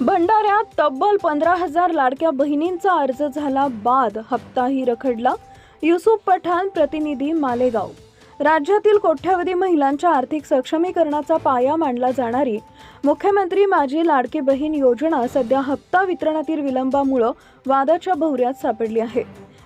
भंडाऱ्यात तब्बल 15,000 लाडक्या बहिणींचा अर्ज झाला बाद, हप्ताही रखडला. युसुफ पठाण, प्रतिनिधी, मालेगाव. राज्यातील कोट्यावधी महिलांच्या आर्थिक सक्षमीकरणाचा पाया मानला जाणारी मुख्यमंत्री माझी लाडकी बहीण योजना सध्या हप्ता वितरणातील विलंबामुळे वादाच्या भोवऱ्यात सापडली आहे.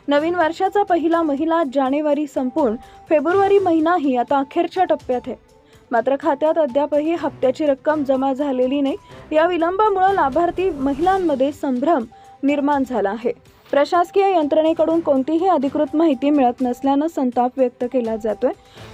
नवीन वर्षाचा पहिला महिना जानेवारी संपून फेब्रुवारी महिनाही आता अखेरच्या टप्प्यात आहे. मात्र खात्यात अद्यापही हप्त्याची रक्कम जमा झालेली नाही. या विलंबामुळे लाभार्थी महिलांमध्ये संभ्रम निर्माण झाला आहे. प्रशासकीय यंत्रणेकडून कोणतीही अधिकृत माहिती मिळत नसल्याने संताप व्यक्त केला जातोय.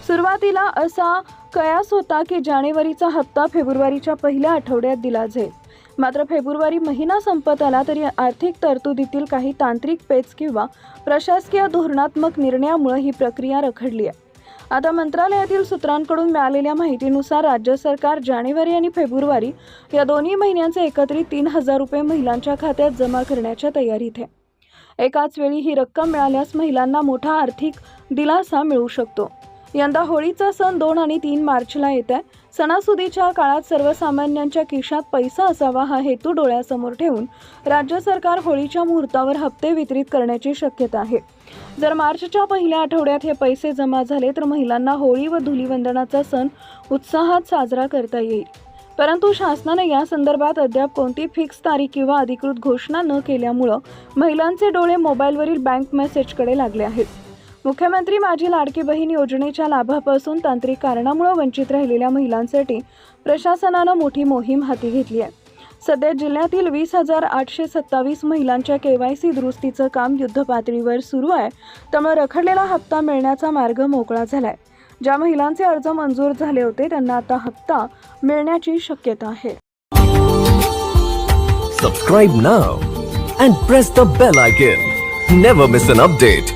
सुरुवातीला असा कयास होता की जानेवारीचा हप्ता फेब्रुवारीच्या पहिल्या आठवड्यात दिला जाईल. मात्र फेब्रुवारी महिना संपत आला तरी आर्थिक तरतुदीतील काही तांत्रिक पेच किंवा प्रशासकीय धोरणात्मक निर्णयामुळे ही प्रक्रिया रखडली आहे. आता मंत्रालयातील सूत्रांकडून मिळालेल्या माहितीनुसार राज्य सरकार जानेवारी आणि फेब्रुवारी या दोन्ही महिन्यांचे एकत्रित 3,000 रुपये महिलांच्या खात्यात जमा करण्याच्या तयारीत आहे. एकाच वेळी ही रक्कम मिळाल्यास महिलांना मोठा आर्थिक दिलासा मिळू शकतो. यंदा होळीचा सण 2 आणि 3 मार्चला येत आहे. सणासुदीच्या काळात सर्वसामान्यांच्या खिशात पैसा असावा हा हेतू डोळ्यासमोर ठेवून राज्य सरकार होळीच्या मुहूर्तावर हप्ते वितरित करण्याची शक्यता आहे. जर मार्चच्या पहिल्या आठवड्यात हे पैसे जमा झाले तर महिलांना होळी व धुलीवंदनाचा सण उत्साहात साजरा करता येईल. परंतु शासनाने या संदर्भात अद्याप कोणती फिक्स तारीख किंवा अधिकृत घोषणा न केल्यामुळे महिलांचे डोळे मोबाईलवरील बँक मेसेजकडे लागले आहेत. मुख्यमंत्री माझी लाडकी बहीण योजनेच्या लाभापासून तांत्रिक कारणामुळे वंचित राहिलेल्या महिलांसाठी प्रशासनानं मोठी मोहीम हाती घेतली आहे. सध्या जिल्ह्यातील 20,827 महिलांच्या KYC दुरुस्तीचं काम युद्धपातळीवर सुरू आहे. त्यामुळे रखडलेला हप्ता मिळण्याचा मार्ग मोकळा झालाय. ज्या महिलांचे अर्ज मंजूर झाले होते त्यांना आता हप्ता मिळण्याची शक्यता आहे. Subscribe now and press the bell icon. Never miss an update.